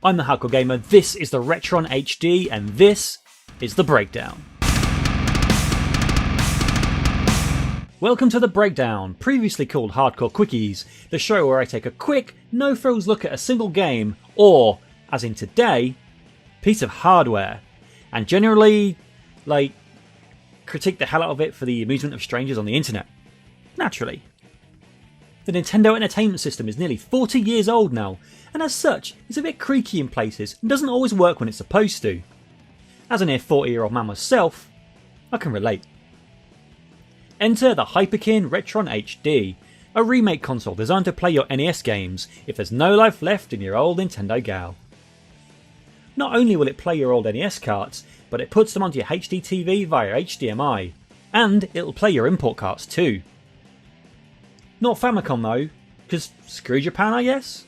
I'm the Hardcore Gamer, this is the RetronHD, and this is The Breakdown. Welcome to The Breakdown, previously called Hardcore Quickies, the show where I take a quick, no-frills look at a single game, or, as in today, piece of hardware, and generally, critique the hell out of it for the amusement of strangers on the internet. Naturally. The Nintendo Entertainment System is nearly 40 years old now, and as such is a bit creaky in places and doesn't always work when it's supposed to. As a near 40-year-old man myself, I can relate. Enter the Hyperkin RetronHD, a remake console designed to play your NES games if there's no life left in your old Nintendo gal. Not only will it play your old NES carts, but it puts them onto your HD TV via HDMI, and it'll play your import carts too. Not Famicom though, because screw Japan I guess?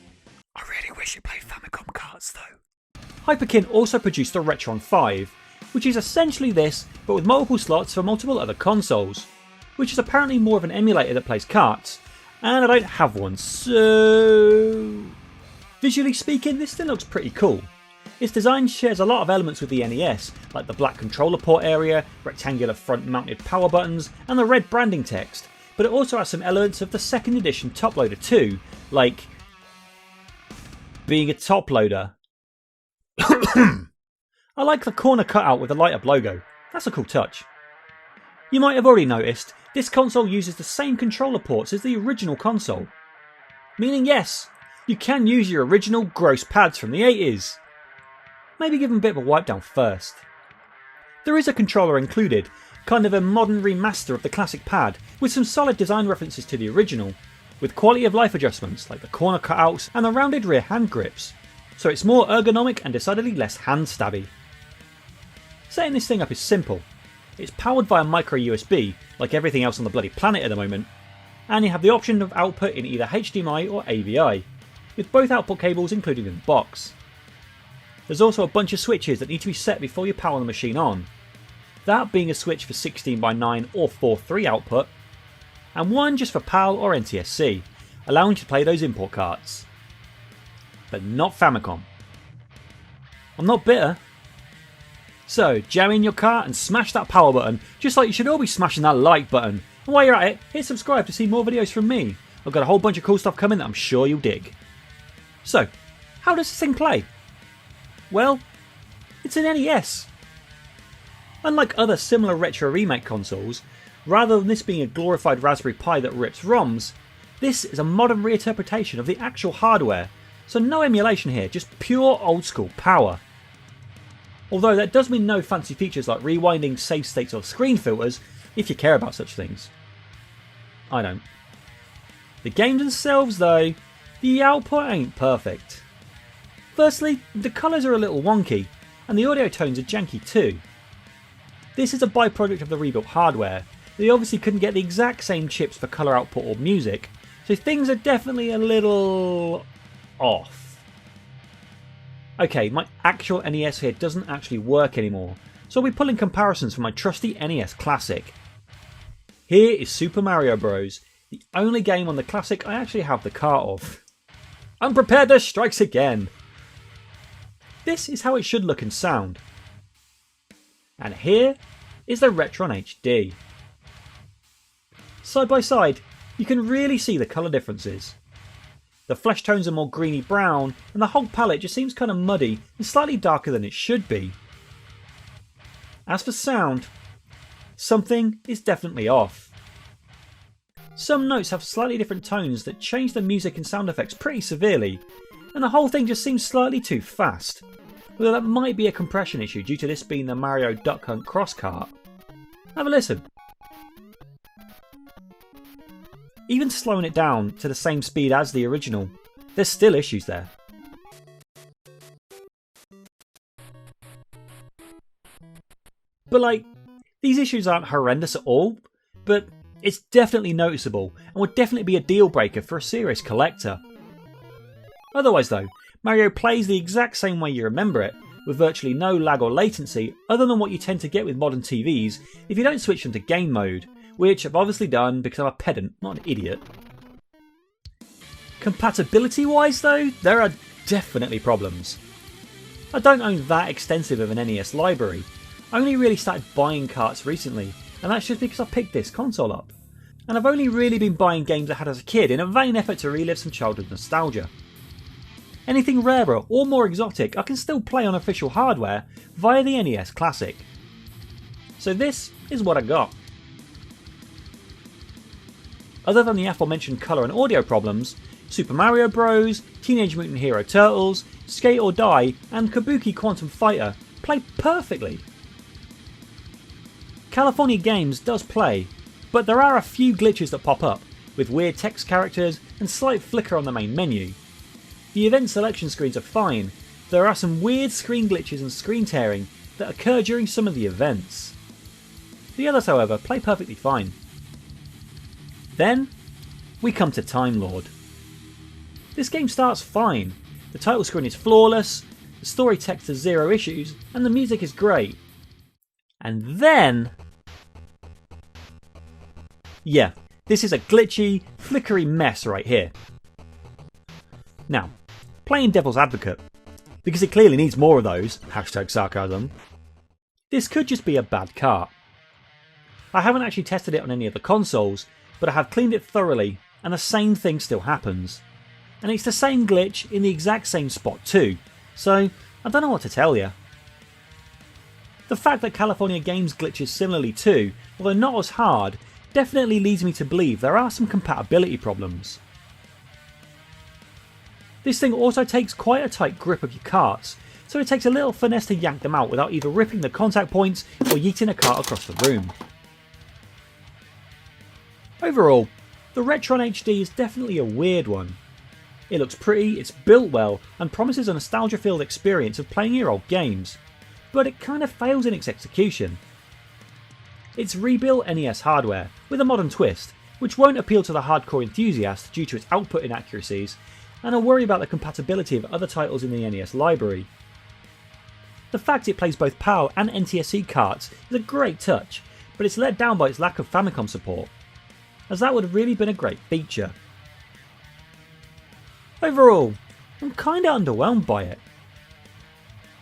I really wish it played Famicom carts though. Hyperkin also produced the Retron 5, which is essentially this, but with multiple slots for multiple other consoles, which is apparently more of an emulator that plays carts, and I don't have one, so... Visually speaking, this still looks pretty cool. Its design shares a lot of elements with the NES, like the black controller port area, rectangular front mounted power buttons, and the red branding text, but it also has some elements of the second edition top loader too, like being a top loader. I like the corner cutout with the light up logo, that's a cool touch. You might have already noticed, this console uses the same controller ports as the original console. Meaning yes, you can use your original gross pads from the 80s. Maybe give them a bit of a wipe down first. There is a controller included, kind of a modern remaster of the classic pad, with some solid design references to the original, with quality of life adjustments like the corner cutouts and the rounded rear hand grips, so it's more ergonomic and decidedly less hand stabby. Setting this thing up is simple. It's powered via micro USB, like everything else on the bloody planet at the moment, and you have the option of output in either HDMI or AVI, with both output cables included in the box. There's also a bunch of switches that need to be set before you power the machine on, that being a switch for 16:9 or 4:3 output, and one just for PAL or NTSC, allowing you to play those import carts. But not Famicom. I'm not bitter. So jam in your cart and smash that power button, just like you should all be smashing that like button. And while you're at it, hit subscribe to see more videos from me. I've got a whole bunch of cool stuff coming that I'm sure you'll dig. So, how does this thing play? Well, it's an NES. Unlike other similar retro remake consoles, rather than this being a glorified Raspberry Pi that rips ROMs, this is a modern reinterpretation of the actual hardware, so no emulation here, just pure old school power. Although that does mean no fancy features like rewinding save states or screen filters, if you care about such things. I don't. The games themselves though, the output ain't perfect. Firstly, the colours are a little wonky, and the audio tones are janky too. This is a byproduct of the rebuilt hardware. They obviously couldn't get the exact same chips for colour output or music, so things are definitely a little off. Okay, my actual NES here doesn't actually work anymore, so I'll be pulling comparisons from my trusty NES Classic. Here is Super Mario Bros, the only game on the Classic I actually have the cart of. Unpreparedness strikes again! This is how it should look and sound. And here is the RetronHD. Side by side, you can really see the colour differences. The flesh tones are more greeny brown, and the whole palette just seems kind of muddy and slightly darker than it should be. As for sound, something is definitely off. Some notes have slightly different tones that change the music and sound effects pretty severely, and the whole thing just seems slightly too fast. Although that might be a compression issue due to this being the Mario Duck Hunt cross cart. Have a listen. Even slowing it down to the same speed as the original, there's still issues there. But these issues aren't horrendous at all, but it's definitely noticeable and would definitely be a deal breaker for a serious collector. Otherwise though, Mario plays the exact same way you remember it, with virtually no lag or latency other than what you tend to get with modern TVs if you don't switch them to game mode, which I've obviously done because I'm a pedant, not an idiot. Compatibility wise though, there are definitely problems. I don't own that extensive of an NES library. I only really started buying carts recently, and that's just because I picked this console up. And I've only really been buying games I had as a kid in a vain effort to relive some childhood nostalgia. Anything rarer or more exotic I can still play on official hardware via the NES Classic. So this is what I got. Other than the aforementioned colour and audio problems, Super Mario Bros, Teenage Mutant Hero Turtles, Skate or Die and Kabuki Quantum Fighter play perfectly. California Games does play, but there are a few glitches that pop up, with weird text characters and slight flicker on the main menu. The event selection screens are fine, there are some weird screen glitches and screen tearing that occur during some of the events. The others, however, play perfectly fine. Then, we come to Time Lord. This game starts fine, the title screen is flawless, the story text has zero issues, and the music is great. And then... yeah, this is a glitchy, flickery mess right here. Now, playing devil's advocate, because it clearly needs more of those, #sarcasm, this could just be a bad cart. I haven't actually tested it on any of the consoles, but I have cleaned it thoroughly and the same thing still happens. And it's the same glitch in the exact same spot too, so I don't know what to tell you. The fact that California Games glitches similarly too, although not as hard, definitely leads me to believe there are some compatibility problems. This thing also takes quite a tight grip of your carts, so it takes a little finesse to yank them out without either ripping the contact points or yeeting a cart across the room. Overall, the RetronHD is definitely a weird one. It looks pretty, it's built well, and promises a nostalgia-filled experience of playing your old games, but it kind of fails in its execution. It's rebuilt NES hardware, with a modern twist, which won't appeal to the hardcore enthusiast due to its output inaccuracies, and a worry about the compatibility of other titles in the NES library. The fact it plays both PAL and NTSC carts is a great touch, but it's let down by its lack of Famicom support, as that would have really been a great feature. Overall, I'm kinda underwhelmed by it.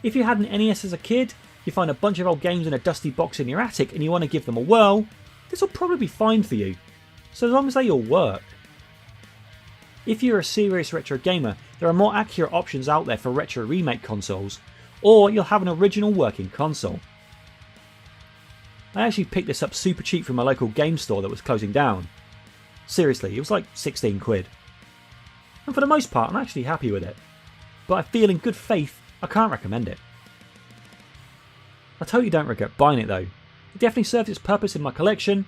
If you had an NES as a kid, you find a bunch of old games in a dusty box in your attic and you want to give them a whirl, this will probably be fine for you, so as long as they all work. If you're a serious retro gamer, there are more accurate options out there for retro remake consoles, or you'll have an original working console. I actually picked this up super cheap from a local game store that was closing down. Seriously, it was like 16 quid. And for the most part I'm actually happy with it, but I feel in good faith I can't recommend it. I totally don't regret buying it though. It definitely serves its purpose in my collection,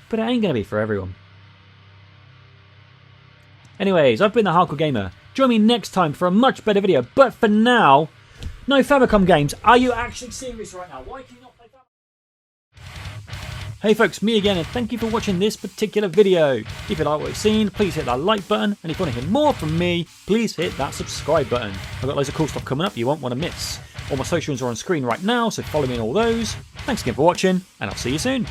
but it ain't going to be for everyone. Anyways, I've been the Hardcore Gamer. Join me next time for a much better video, but for now, no Famicom games. Are you actually serious right now? Why can you not play Famicom? Hey folks, me again, and thank you for watching this particular video. If you like what you've seen, please hit that like button, and if you want to hear more from me, please hit that subscribe button. I've got loads of cool stuff coming up you won't want to miss. All my socials are on screen right now, so follow me on all those. Thanks again for watching, and I'll see you soon.